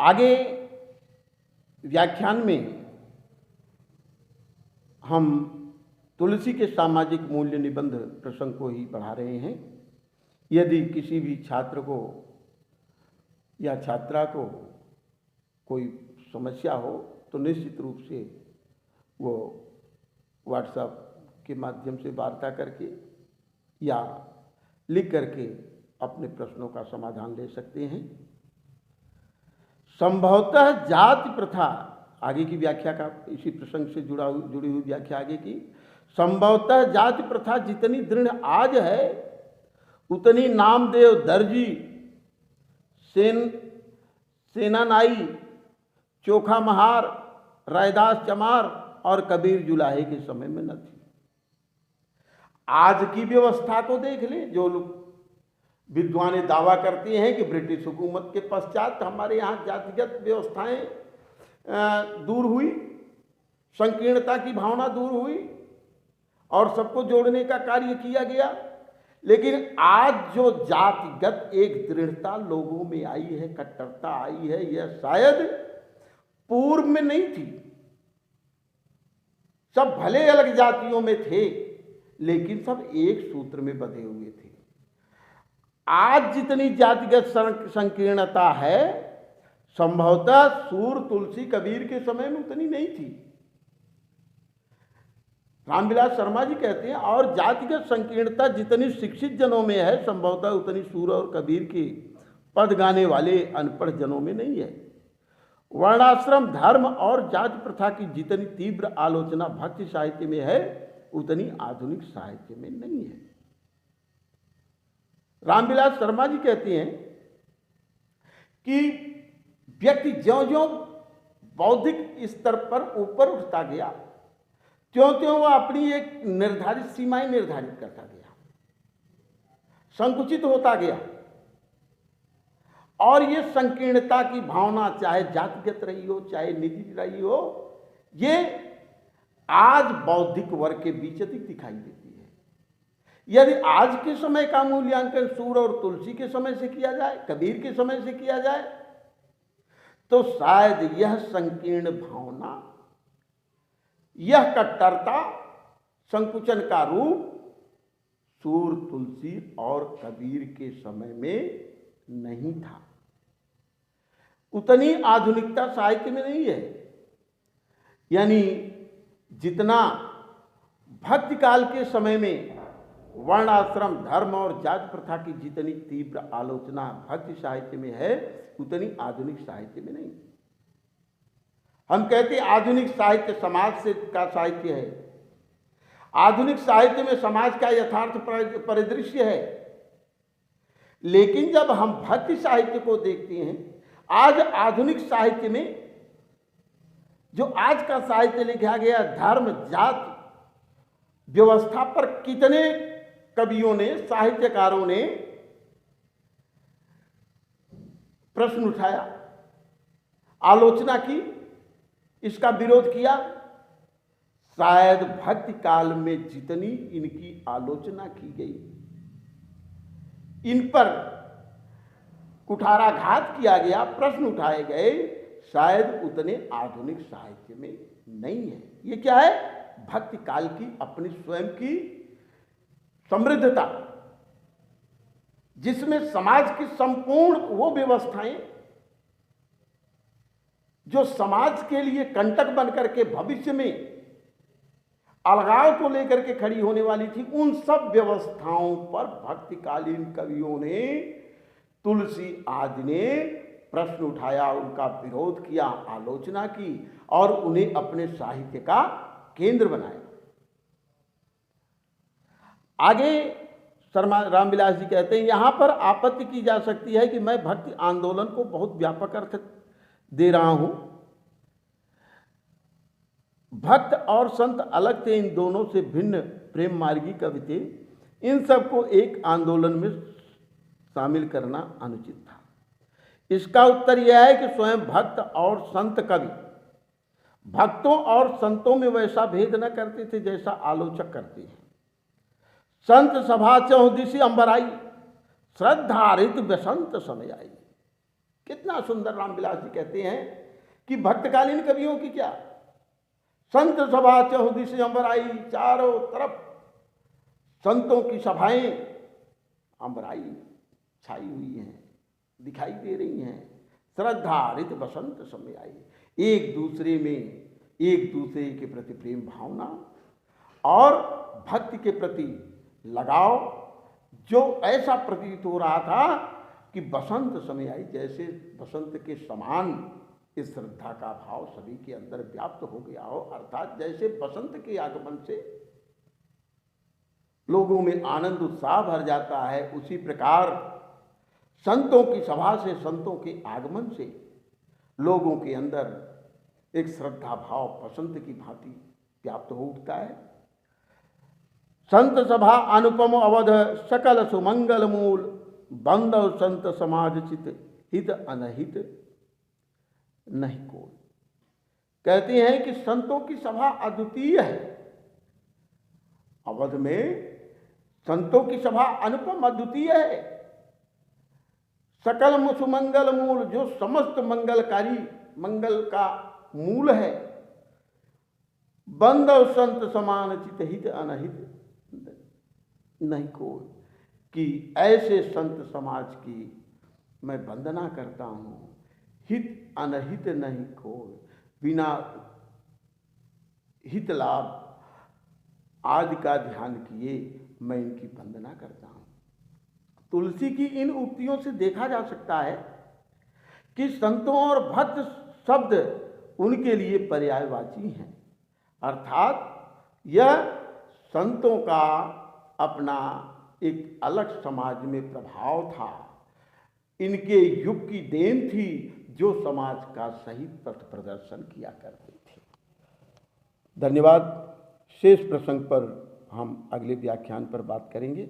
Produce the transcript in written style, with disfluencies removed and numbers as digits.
आगे व्याख्यान में हम तुलसी के सामाजिक मूल्य निबंध प्रसंग को ही बढ़ा रहे हैं। यदि किसी भी छात्र को या छात्रा को कोई समस्या हो तो निश्चित रूप से वो व्हाट्सएप के माध्यम से वार्ता करके या लिख करके अपने प्रश्नों का समाधान ले सकते हैं। संभवतः जाति प्रथा, आगे की व्याख्या का इसी प्रसंग से जुड़ी हुई व्याख्या आगे की। संभवतः जाति प्रथा जितनी दृढ़ आज है उतनी नामदेव दर्जी, सेनानाई, चोखा महार, रैदास चमार और कबीर जुलाहे के समय में न थी। आज की व्यवस्था को देख लें। जो लोग विद्वान दावा करते हैं कि ब्रिटिश हुकूमत के पश्चात हमारे यहाँ जातिगत व्यवस्थाएं दूर हुई, संकीर्णता की भावना दूर हुई और सबको जोड़ने का कार्य किया गया, लेकिन आज जो जातिगत एक दृढ़ता लोगों में आई है, कट्टरता आई है, यह शायद पूर्व में नहीं थी। सब भले अलग जातियों में थे लेकिन सब एक सूत्र में बंधे हुए थे। आज जितनी जातिगत संकीर्णता है संभवतः सूर, तुलसी, कबीर के समय में उतनी नहीं थी। रामविलास शर्मा जी कहते हैं और जातिगत संकीर्णता जितनी शिक्षित जनों में है संभवतः उतनी सूर और कबीर के पद गाने वाले अनपढ़ जनों में नहीं है। वर्णाश्रम, धर्म और जाति प्रथा की जितनी तीव्र आलोचना भक्ति साहित्य में है उतनी आधुनिक साहित्य में नहीं है। रामविलास शर्मा जी कहते हैं कि व्यक्ति ज्यों-ज्यों बौद्धिक स्तर पर ऊपर उठता गया त्यों-त्यों वह अपनी एक निर्धारित सीमाएं निर्धारित करता गया, संकुचित होता गया और ये संकीर्णता की भावना चाहे जातिगत रही हो चाहे निजी रही हो, ये आज बौद्धिक वर्ग के बीच अधिक दिखाई देती है। यदि आज के समय का मूल्यांकन सूर और तुलसी के समय से किया जाए, कबीर के समय से किया जाए, तो शायद यह संकीर्ण भावना, यह कट्टरता, संकुचन का रूप सूर, तुलसी और कबीर के समय में नहीं था। उतनी आधुनिकता साहित्य में नहीं है। यानी जितना भक्ति काल के समय में वर्ण, आश्रम, धर्म और जाति प्रथा की जितनी तीव्र आलोचना भक्ति साहित्य में है उतनी आधुनिक साहित्य में नहीं। हम कहते हैं आधुनिक साहित्य समाज से का साहित्य है, आधुनिक साहित्य में समाज का यथार्थ परिदृश्य है। लेकिन जब हम भक्ति साहित्य को देखते हैं, आज आधुनिक साहित्य में जो आज का साहित्य लिखा गया धर्म, जाति, व्यवस्था पर कितने कवियों ने, साहित्यकारों ने प्रश्न उठाया, आलोचना की, इसका विरोध किया। शायद भक्ति काल में जितनी इनकी आलोचना की गई, इन पर कुठाराघात किया गया, प्रश्न उठाए गए, शायद उतने आधुनिक साहित्य में नहीं है। ये क्या है? भक्ति काल की अपनी स्वयं की समृद्धता, जिसमें समाज की संपूर्ण वो व्यवस्थाएं जो समाज के लिए कंटक बनकर के भविष्य में अलगाव को लेकर के खड़ी होने वाली थी, उन सब व्यवस्थाओं पर भक्तिकालीन कवियों ने, तुलसी आदि ने प्रश्न उठाया, उनका विरोध किया, आलोचना की और उन्हें अपने साहित्य का केंद्र बनाया। आगे रामविलास जी कहते हैं, यहां पर आपत्ति की जा सकती है कि मैं भक्ति आंदोलन को बहुत व्यापक अर्थ दे रहा हूं। भक्त और संत अलग थे, इन दोनों से भिन्न प्रेम मार्गी कवि थे, इन सबको एक आंदोलन में शामिल करना अनुचित था। इसका उत्तर यह है कि स्वयं भक्त और संत कवि भक्तों और संतों में वैसा भेद न करते थे जैसा आलोचक करते हैं। संत सभा चहुदिशि अंबराई, श्रद्धा ऋत बसंत समय आई। कितना सुंदर रामविलास जी कहते हैं कि भक्तकालीन कवियों की क्या, संत सभा चहुदिश अंबर आई, चारों तरफ संतों की सभाएं अंबराई छाई हुई हैं, दिखाई दे रही हैं। श्रद्धा हरित बसंत समय आई, एक दूसरे में एक दूसरे के प्रति प्रेम भावना और भक्ति के प्रति लगाव, जो ऐसा प्रतीत हो रहा था कि बसंत समय आई, जैसे बसंत के समान इस श्रद्धा का भाव सभी के अंदर व्याप्त हो गया हो। अर्थात जैसे बसंत के आगमन से लोगों में आनंद उत्साह भर जाता है, उसी प्रकार संतों की सभा से, संतों के आगमन से लोगों के अंदर एक श्रद्धा भाव बसंत की भांति व्याप्त हो उठता है। संत सभा अनुपम अवध सकल सुमंगल मूल, बंदव संत समाज चित हित अनहित नहीं कोई। कहते हैं कि संतों की सभा अद्वितीय है। अवध में संतों की सभा अनुपम अद्वितीय है। सकल सुमंगल मूल, जो समस्त मंगलकारी, मंगल का मूल है। बंदव संत समान चित हित अनहित नहीं कोई, कि ऐसे संत समाज की मैं वंदना करता हूँ, हित अनहित नहीं कोई, बिना हित लाभ आदि का ध्यान किए मैं इनकी वंदना करता हूँ। तुलसी की इन उक्तियों से देखा जा सकता है कि संतों और भक्त शब्द उनके लिए पर्यायवाची हैं। अर्थात यह संतों का अपना एक अलग समाज में प्रभाव था, इनके युग की देन थी, जो समाज का सही पथ प्रदर्शन किया करते थे। धन्यवाद। शेष प्रसंग पर हम अगले व्याख्यान पर बात करेंगे।